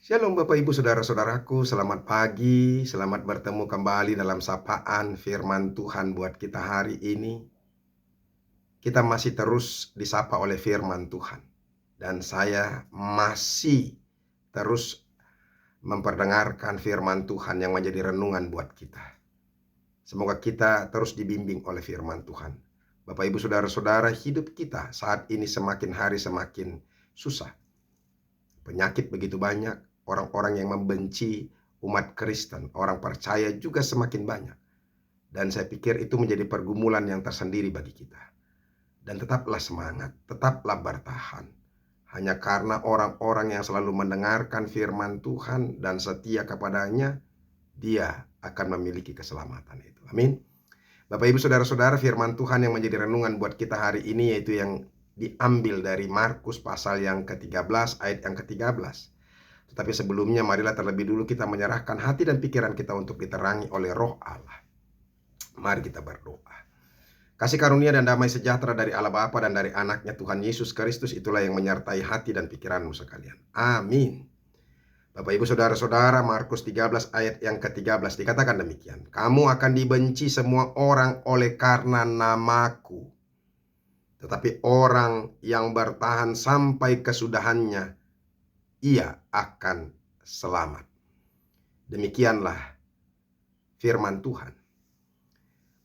Shalom Bapak Ibu Saudara-saudaraku, selamat pagi, selamat bertemu kembali dalam sapaan firman Tuhan buat kita hari ini. Kita masih terus disapa oleh firman Tuhan. Dan saya masih terus memperdengarkan firman Tuhan yang menjadi renungan buat kita. Semoga kita terus dibimbing oleh firman Tuhan. Bapak Ibu Saudara-saudara, hidup kita saat ini semakin hari semakin susah. Penyakit begitu banyak, orang-orang yang membenci umat Kristen, orang percaya juga semakin banyak. Dan saya pikir itu menjadi pergumulan yang tersendiri bagi kita. Dan tetaplah semangat, tetaplah bertahan. Hanya karena orang-orang yang selalu mendengarkan firman Tuhan dan setia kepadanya, dia akan memiliki keselamatan itu. Amin. Bapak Ibu Saudara-saudara, firman Tuhan yang menjadi renungan buat kita hari ini yaitu yang diambil dari Markus pasal yang ke-13 ayat yang ke-13. Tetapi sebelumnya marilah terlebih dulu kita menyerahkan hati dan pikiran kita untuk diterangi oleh Roh Allah. Mari kita berdoa. Kasih karunia dan damai sejahtera dari Allah Bapa dan dari anaknya Tuhan Yesus Kristus itulah yang menyertai hati dan pikiranmu sekalian. Amin. Bapak Ibu Saudara-saudara, Markus 13 ayat yang ke-13 dikatakan demikian. Kamu akan dibenci semua orang oleh karena namaku. Tetapi orang yang bertahan sampai kesudahannya, ia akan selamat. Demikianlah firman Tuhan.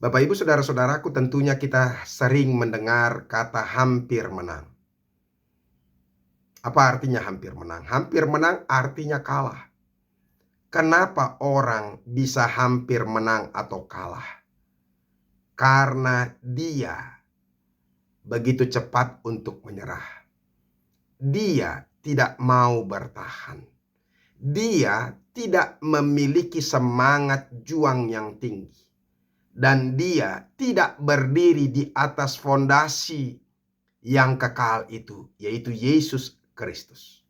Bapak Ibu Saudara-saudaraku, tentunya kita sering mendengar kata hampir menang. Apa artinya hampir menang? Hampir menang artinya kalah. Kenapa orang bisa hampir menang atau kalah? Karena dia begitu cepat untuk menyerah. Dia tidak mau bertahan. Dia tidak memiliki semangat juang yang tinggi. Dan dia tidak berdiri di atas fondasi yang kekal itu, yaitu Yesus Kristus.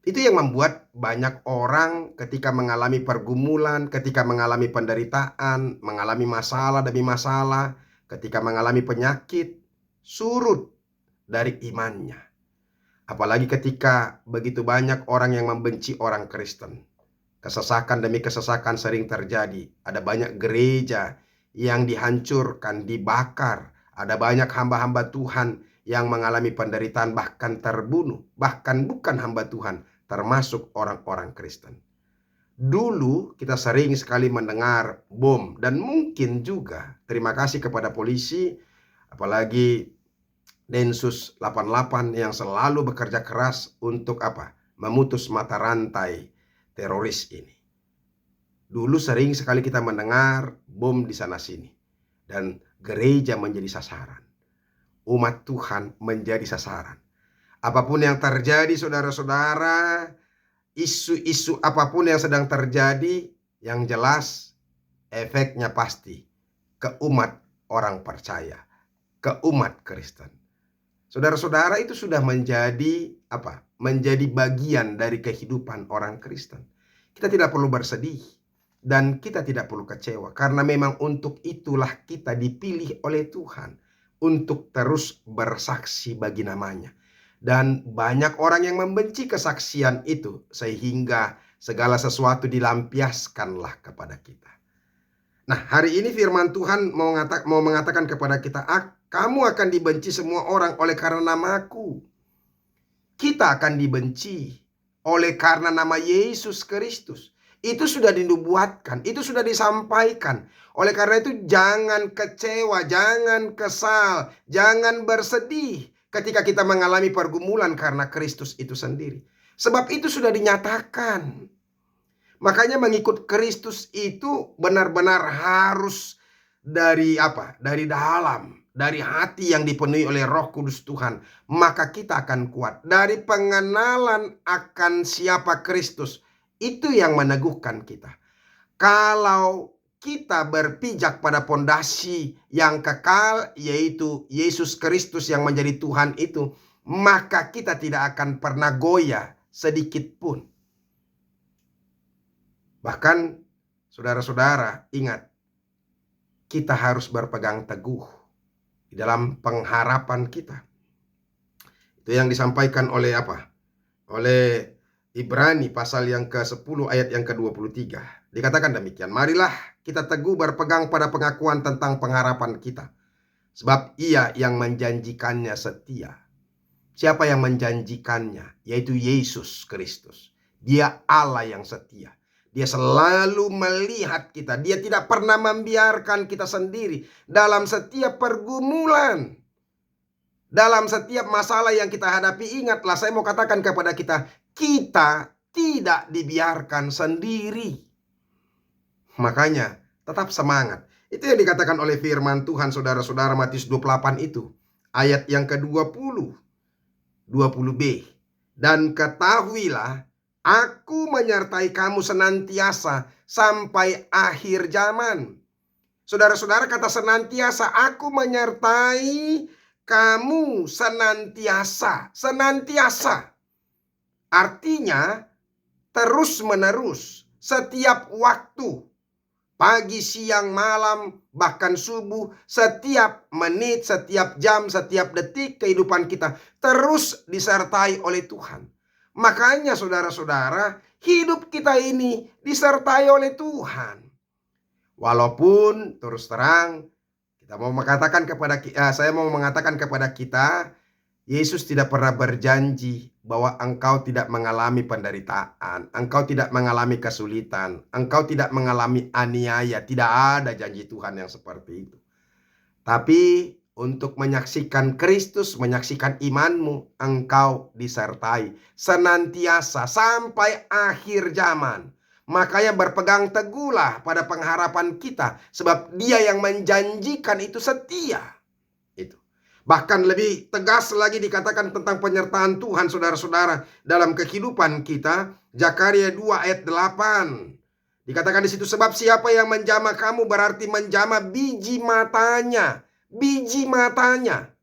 Itu yang membuat banyak orang ketika mengalami pergumulan, ketika mengalami penderitaan, mengalami masalah demi masalah, ketika mengalami penyakit, surut dari imannya. Apalagi ketika begitu banyak orang yang membenci orang Kristen. Kesesakan demi kesesakan sering terjadi. Ada banyak gereja yang dihancurkan, dibakar. Ada banyak hamba-hamba Tuhan yang mengalami penderitaan bahkan terbunuh. Bahkan bukan hamba Tuhan, termasuk orang-orang Kristen. Dulu kita sering sekali mendengar bom dan mungkin juga terima kasih kepada polisi, apalagi Densus 88 yang selalu bekerja keras untuk memutus mata rantai teroris ini. Dulu sering sekali kita mendengar bom di sana sini. Dan gereja menjadi sasaran. Umat Tuhan menjadi sasaran. Apapun yang terjadi saudara-saudara, isu-isu apapun yang sedang terjadi, yang jelas efeknya pasti ke umat orang percaya, ke umat Kristen. Saudara-saudara, itu sudah menjadi menjadi bagian dari kehidupan orang Kristen. Kita tidak perlu bersedih dan kita tidak perlu kecewa karena memang untuk itulah kita dipilih oleh Tuhan untuk terus bersaksi bagi namanya. Dan banyak orang yang membenci kesaksian itu sehingga segala sesuatu dilampiaskanlah kepada kita. Nah, hari ini firman Tuhan mau mengatakan kepada kita, kamu akan dibenci semua orang oleh karena namaku. Kita akan dibenci oleh karena nama Yesus Kristus. Itu sudah dinubuatkan, itu sudah disampaikan. Oleh karena itu jangan kecewa, jangan kesal, jangan bersedih ketika kita mengalami pergumulan karena Kristus itu sendiri. Sebab itu sudah dinyatakan. Makanya mengikut Kristus itu benar-benar harus dari Dari dalam, dari hati yang dipenuhi oleh Roh Kudus Tuhan. Maka kita akan kuat. Dari pengenalan akan siapa Kristus, itu yang meneguhkan kita. Kalau kita berpijak pada pondasi yang kekal, yaitu Yesus Kristus yang menjadi Tuhan itu, maka kita tidak akan pernah goyah sedikit pun. Bahkan saudara-saudara, ingat, kita harus berpegang teguh di dalam pengharapan kita. Itu yang disampaikan oleh Oleh Ibrani pasal yang ke-10 ayat yang ke-23. Dikatakan demikian, marilah kita teguh berpegang pada pengakuan tentang pengharapan kita. Sebab ia yang menjanjikannya setia. Siapa yang menjanjikannya? Yaitu Yesus Kristus. Dia Allah yang setia. Dia selalu melihat kita. Dia tidak pernah membiarkan kita sendiri dalam setiap pergumulan. Dalam setiap masalah yang kita hadapi, ingatlah, saya mau katakan kepada kita, kita tidak dibiarkan sendiri. Makanya tetap semangat. Itu yang dikatakan oleh firman Tuhan, saudara-saudara, Matius 28 itu. Ayat yang ke-20, 20b. Dan ketahuilah, aku menyertai kamu senantiasa sampai akhir zaman. Saudara-saudara, kata senantiasa, aku menyertai kamu senantiasa. Senantiasa. Artinya terus menerus, setiap waktu. Pagi, siang, malam, bahkan subuh, setiap menit, setiap jam, setiap detik kehidupan kita terus disertai oleh Tuhan. Makanya saudara-saudara, hidup kita ini disertai oleh Tuhan. Walaupun terus terang, saya mau mengatakan kepada kita, Yesus tidak pernah berjanji bahwa engkau tidak mengalami penderitaan, engkau tidak mengalami kesulitan, engkau tidak mengalami aniaya. Tidak ada janji Tuhan yang seperti itu. Tapi untuk menyaksikan Kristus, menyaksikan imanmu, engkau disertai senantiasa sampai akhir zaman. Makanya berpegang teguhlah pada pengharapan kita, sebab Dia yang menjanjikan itu setia. Bahkan lebih tegas lagi dikatakan tentang penyertaan Tuhan, saudara-saudara, dalam kehidupan kita. Zakaria 2 ayat 8. Dikatakan di situ, sebab siapa yang menjamah kamu berarti menjamah biji matanya. Biji matanya.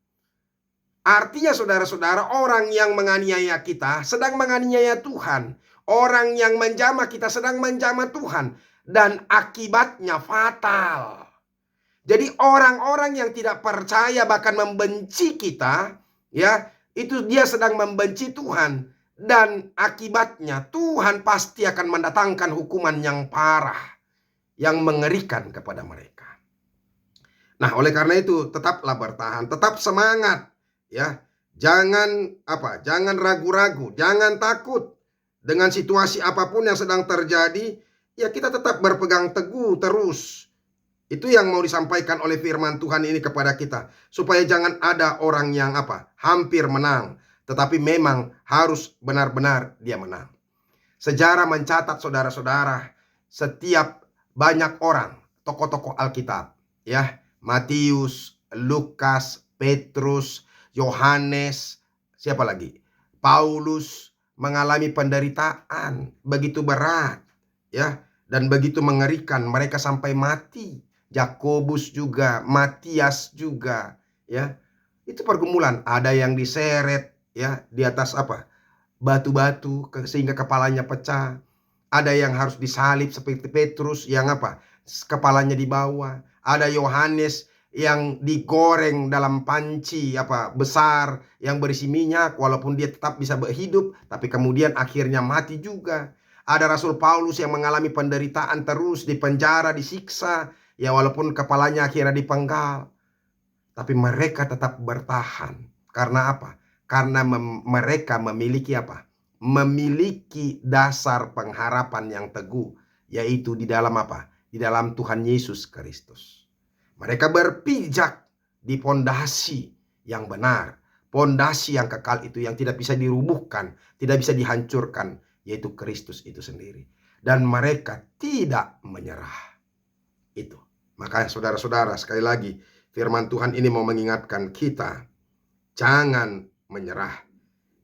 Artinya saudara-saudara, orang yang menganiaya kita sedang menganiaya Tuhan. Orang yang menjamah kita sedang menjamah Tuhan. Dan akibatnya fatal. Jadi orang-orang yang tidak percaya bahkan membenci kita, ya, itu dia sedang membenci Tuhan. Dan akibatnya Tuhan pasti akan mendatangkan hukuman yang parah, yang mengerikan kepada mereka. Nah, oleh karena itu tetaplah bertahan, tetap semangat, ya. Jangan ragu-ragu, jangan takut dengan situasi apapun yang sedang terjadi. Ya, kita tetap berpegang teguh terus. Itu yang mau disampaikan oleh firman Tuhan ini kepada kita. Supaya jangan ada orang yang hampir menang. Tetapi memang harus benar-benar dia menang. Sejarah mencatat, saudara-saudara, setiap banyak orang, tokoh-tokoh Alkitab, ya, Matius, Lukas, Petrus, Yohanes, siapa lagi? Paulus mengalami penderitaan begitu berat, ya, dan begitu mengerikan, mereka sampai mati. Yakobus juga, Matias juga, ya. Itu pergumulan, ada yang diseret, ya, di atas batu-batu sehingga kepalanya pecah. Ada yang harus disalib seperti Petrus yang kepalanya dibawa. Ada Yohanes yang digoreng dalam panci besar yang berisi minyak, walaupun dia tetap bisa hidup, tapi kemudian akhirnya mati juga. Ada Rasul Paulus yang mengalami penderitaan terus, di penjara, disiksa, ya, walaupun kepalanya akhirnya dipenggal. Tapi mereka tetap bertahan. Karena apa? Karena mereka memiliki memiliki dasar pengharapan yang teguh, yaitu di dalam di dalam Tuhan Yesus Kristus. Mereka berpijak di pondasi yang benar, pondasi yang kekal itu, yang tidak bisa dirubuhkan, tidak bisa dihancurkan, yaitu Kristus itu sendiri. Dan mereka tidak menyerah. Itu. Makanya saudara-saudara, sekali lagi firman Tuhan ini mau mengingatkan kita, jangan menyerah.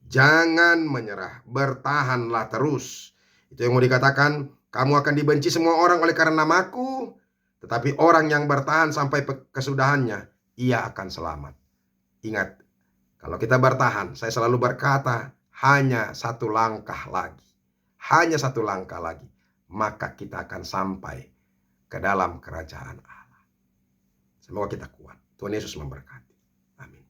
Jangan menyerah, bertahanlah terus. Itu yang mau dikatakan, kamu akan dibenci semua orang oleh karena namaku, tetapi orang yang bertahan sampai kesudahannya, ia akan selamat. Ingat, kalau kita bertahan, saya selalu berkata, hanya satu langkah lagi. Hanya satu langkah lagi, maka kita akan sampai ke dalam kerajaan Allah. Semoga kita kuat. Tuhan Yesus memberkati. Amin.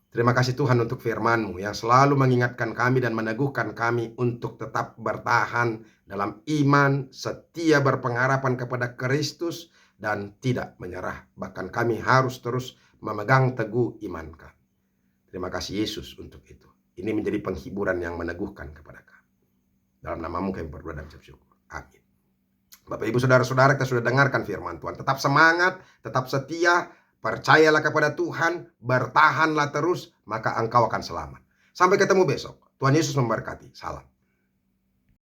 Terima kasih Tuhan untuk firman-Mu yang selalu mengingatkan kami dan meneguhkan kami untuk tetap bertahan dalam iman, setia berpengharapan kepada Kristus, dan tidak menyerah. Bahkan kami harus terus memegang teguh iman kami. Terima kasih Yesus untuk itu. Ini menjadi penghiburan yang meneguhkan kepada kami. Dalam nama-Mu kami berdoa dan ucap syukur. Amin. Bapak Ibu Saudara-saudara, kita sudah dengarkan firman Tuhan. Tetap semangat, tetap setia, percayalah kepada Tuhan, bertahanlah terus, maka engkau akan selamat. Sampai ketemu besok. Tuhan Yesus memberkati. Salam.